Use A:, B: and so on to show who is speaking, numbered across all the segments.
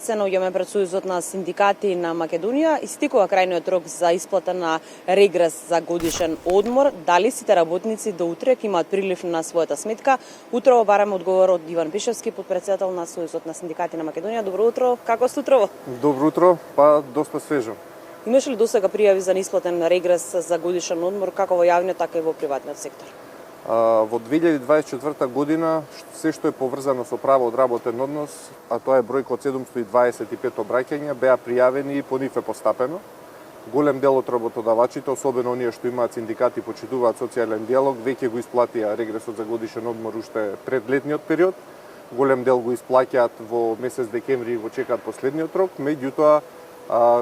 A: Се наоѓаме пред Сојузот на синдикати на Македонија. Истекува крајниот рок за исплата на регрес за годишен одмор. Дали сите работници до утре ќе имаат прилив на својата сметка? Утрово бараме одговор од Иван Пишевски, потпредседател на Сојузот на синдикати на Македонија. Добро утро. Како сте утрово?
B: Добро утро, па доста свежо.
A: Имаше ли досега пријави за неисплатен регрес за годишен одмор како во јавниот, така и во приватниот сектор?
B: Во 2024 година се што е поврзано со право од работен однос, а тоа е бројка од 725 обраќања, беа пријавени и по нив е постапено. Голем дел од работодавачите, особено оние што имаат синдикати и почитуваат социјален диалог, веќе го исплатија регресот за годишен одмор уште пред летниот период. Голем дел го исплаќаат во месец декември и го чекаат последниот рок, меѓутоа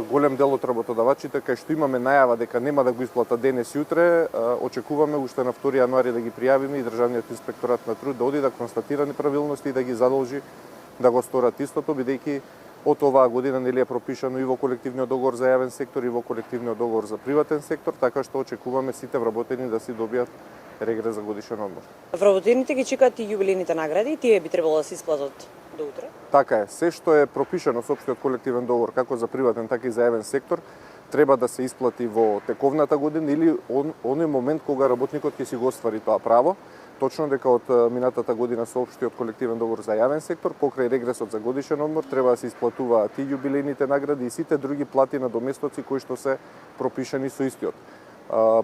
B: голем дел од работодавачите кај што имаме најава дека нема да го исплатат денес и утре, очекуваме уште на 2 јануари да ги пријавиме и Државниот инспекторат на труд да оди да констатира неправилности и да ги задолжи да го сторат истото, бидејќи од оваа година нели е пропишано и во колективниот договор за јавен сектор и во колективниот договор за приватен сектор, така што очекуваме сите вработени да си добијат регрес за годишен одмор.
A: Вработените ги чекаат и јубилејните награди, тие би требало да се исплатат до утре?
B: Така е, се што е пропишано со општиот колективен договор како за приватен така и за јавен сектор треба да се исплати во тековната година или оној момент кога работникот ќе си го оствари тоа право. Точно дека од минатата година со општиот колективен договор за јавен сектор покрај регресот за годишен одмор треба да се исплатуваат и јубилејните награди и сите други плати на доместоци кои што се пропишани со истиот.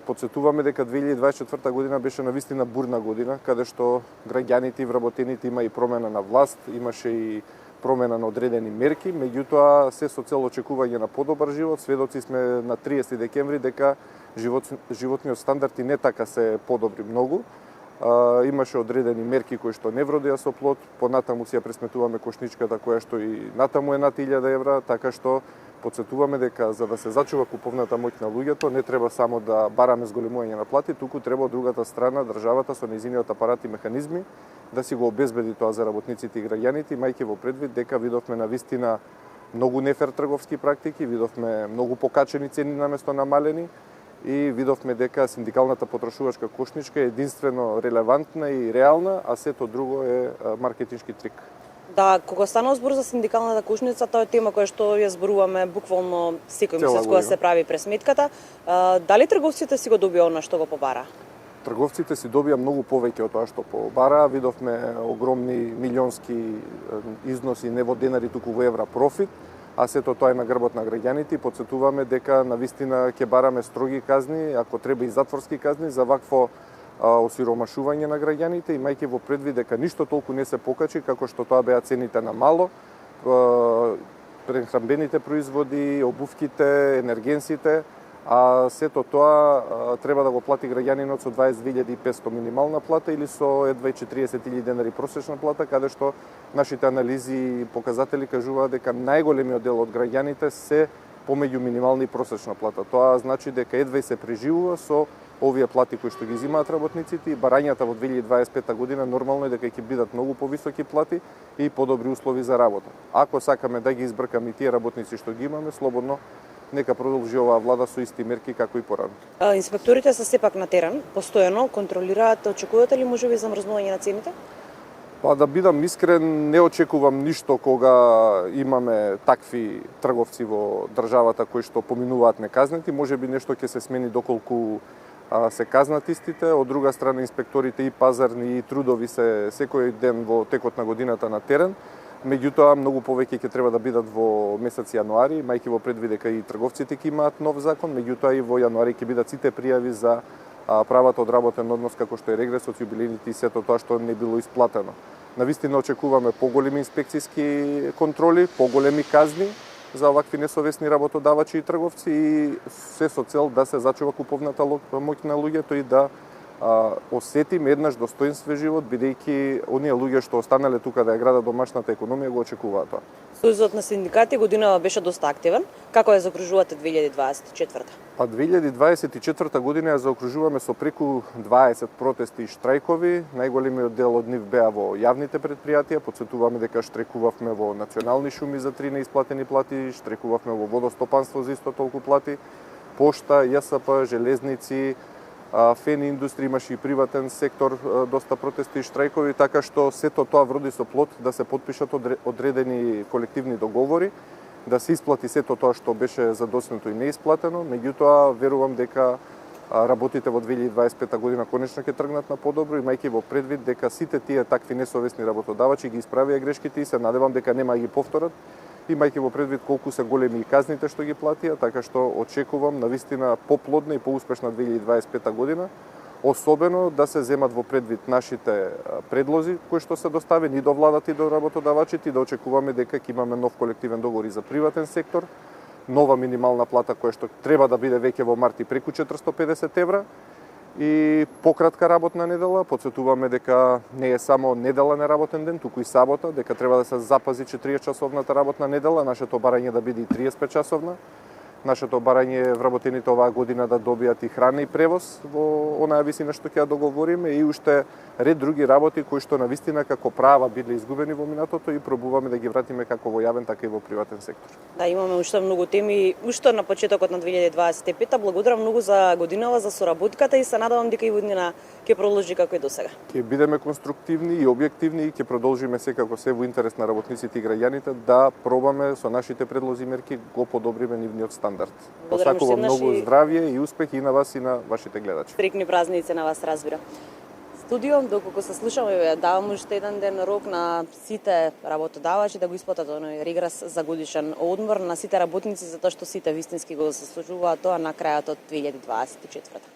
B: Подсетуваме дека 2024 година беше навистина бурна година, каде што граѓаните и вработените има и промена на власт, имаше и промена на одредени мерки, меѓутоа се со цел очекување на подобар живот. Сведоци сме на 30 декември дека животниот стандард и не така се подобри многу. Имаше одредени мерки кои што не вродеа со плод, понатаму си ја пресметуваме кошничката која што и натаму е над 1000 евра, така што подсетуваме дека за да се зачува куповната моќ на луѓето не треба само да бараме зголемување на плати, туку треба од другата страна државата со нејзиниот апарат и механизми да си го обезбеди тоа за работниците и граѓаните, имајќи во предвид дека видовме навистина многу нефер трговски практики, видовме многу покачени цени наместо намалени и видовме дека синдикалната потрошувачка кошничка е единствено релевантна и реална, а сето друго е маркетиншки трик.
A: Да, кога станува збор за синдикалната кошница, тоа е тема која што ја зборуваме буквално секој месец кога се прави пресметката. Дали трговците си го добија она што го побара?
B: Трговците си добија многу повеќе од тоа што побара. Видовме огромни милионски износи не во денари, туку во евра профит, а сето тоа е на грбот на граѓаните и подсетуваме дека навистина ќе бараме строги казни, ако треба и затворски казни за вакво осиромашување на граѓаните, имајќи во предвид дека ништо толку не се покачи како што тоа беа цените на мало, прехранбените производи, обувките, енергенсите, а сето тоа треба да го плати граѓанинот со 22.500 минимална плата или со едва 40.000 денари просечна плата, каде што нашите анализи и показатели кажуваат дека најголемиот дел од граѓаните се помеѓу минимална и просечна плата. Тоа значи дека едва и се преживува со овие плати кои што ги земаат работниците и барањата во 2025 година нормално е дека ќе бидат многу повисоки плати и подобри услови за работа. Ако сакаме да ги избркаме тие работници што ги имаме, слободно нека продолжи оваа влада со исти мерки како и порано.
A: Инспекторите се сепак на терен, постојано контролираат, очекувате ли можеби замрзнување на цените?
B: Па да бидам искрен, не очекувам ништо кога имаме такви трговци во државата кои што поминуваат неказнети, можеби нешто ќе се смени доколку се казнат истите. Од друга страна инспекторите и пазарни и трудови се секој ден во текот на годината на терен. Меѓутоа многу повеќе ќе треба да бидат во месец јануари, мајки во предвид дека и трговците ќе имаат нов закон, меѓутоа и во јануари ќе бидат сите пријави за правата од работен однос како што е регресот, јубилејните и сето тоа што не било исплатено. Навистина очекуваме поголеми инспекциски контроли, поголеми казни за овакви несовесни работодавачи и трговци и се со цел да се зачува куповната моќ на луѓето и да осетиме еднаш достоинствен живот, бидејќи оние луѓе што останале тука да ја градат домашната економија го очекуваат тоа.
A: Сојузот на синдикати годинава беше доста активен. Како ја заокружувате 2024?
B: Па 2024 година ја заокружуваме со преку 20 протести и штрајкови. Најголемиот дел од нив беа во јавните предпријатија. Подсетуваме дека штрекувавме во национални шуми за 3 неисплатени плати, штрекувавме во водостопанство за исто толку плати, пошта, ЈСП, железници, фен индустрија, имаше и приватен сектор, доста протести и штрајкови, така што сето тоа вроди со плод да се потпишат одредени колективни договори, да се исплати сето тоа што беше задоснато и неисплатено. Меѓутоа, верувам дека работите во 2025 година конечно ќе тргнат на подобро, имајќи во предвид дека сите тие такви несовесни работодавачи ги исправија грешките и се надевам дека нема да ги повторат, имајќи во предвид колку се големи и казните што ги платија, така што очекувам навистина поплодна и поуспешна 2025 година, особено да се земат во предвид нашите предлози кои што се доставени и до владата и до работодавачите, и да очекуваме дека ќе имаме нов колективен договор и за приватен сектор, нова минимална плата која што треба да биде веќе во март и преку 450 евра, и пократка работна недела. Потсетуваме дека не е само недела неработен ден, туку и сабота, дека треба да се запази 40-часовната работна недела, нашето барање да биде и 35-часовна. Нашето барање е вработените оваа година да добијат и храна и превоз во онаа висина што ќе ја договориме, и уште ред други работи кои што навистина како права биле изгубени во минатото и пробуваме да ги вратиме како во јавен, така и во приватен сектор.
A: Да, имаме уште многу теми, уште на почетокот на 2025. Благодарам многу за годинава, за соработката и се надевам дека и година ќе продолжи како и досега.
B: Ќе бидеме конструктивни и објективни и ќе продолжиме секако се во интерес на работниците и граѓаните да пробаме со нашите предлози и мерки го подобриме нивниот стандард. Посакувам многу здравје и успех и на вас и на вашите гледачи.
A: Стрекни празници на вас, разбира. Студио, доколку се слушаме, давам уште еден ден рок на сите работодавачи да го исплатат оној регрес за годишен одмор на сите работници, затоа што сите вистински го заслужуваат тоа на крајот од 2024.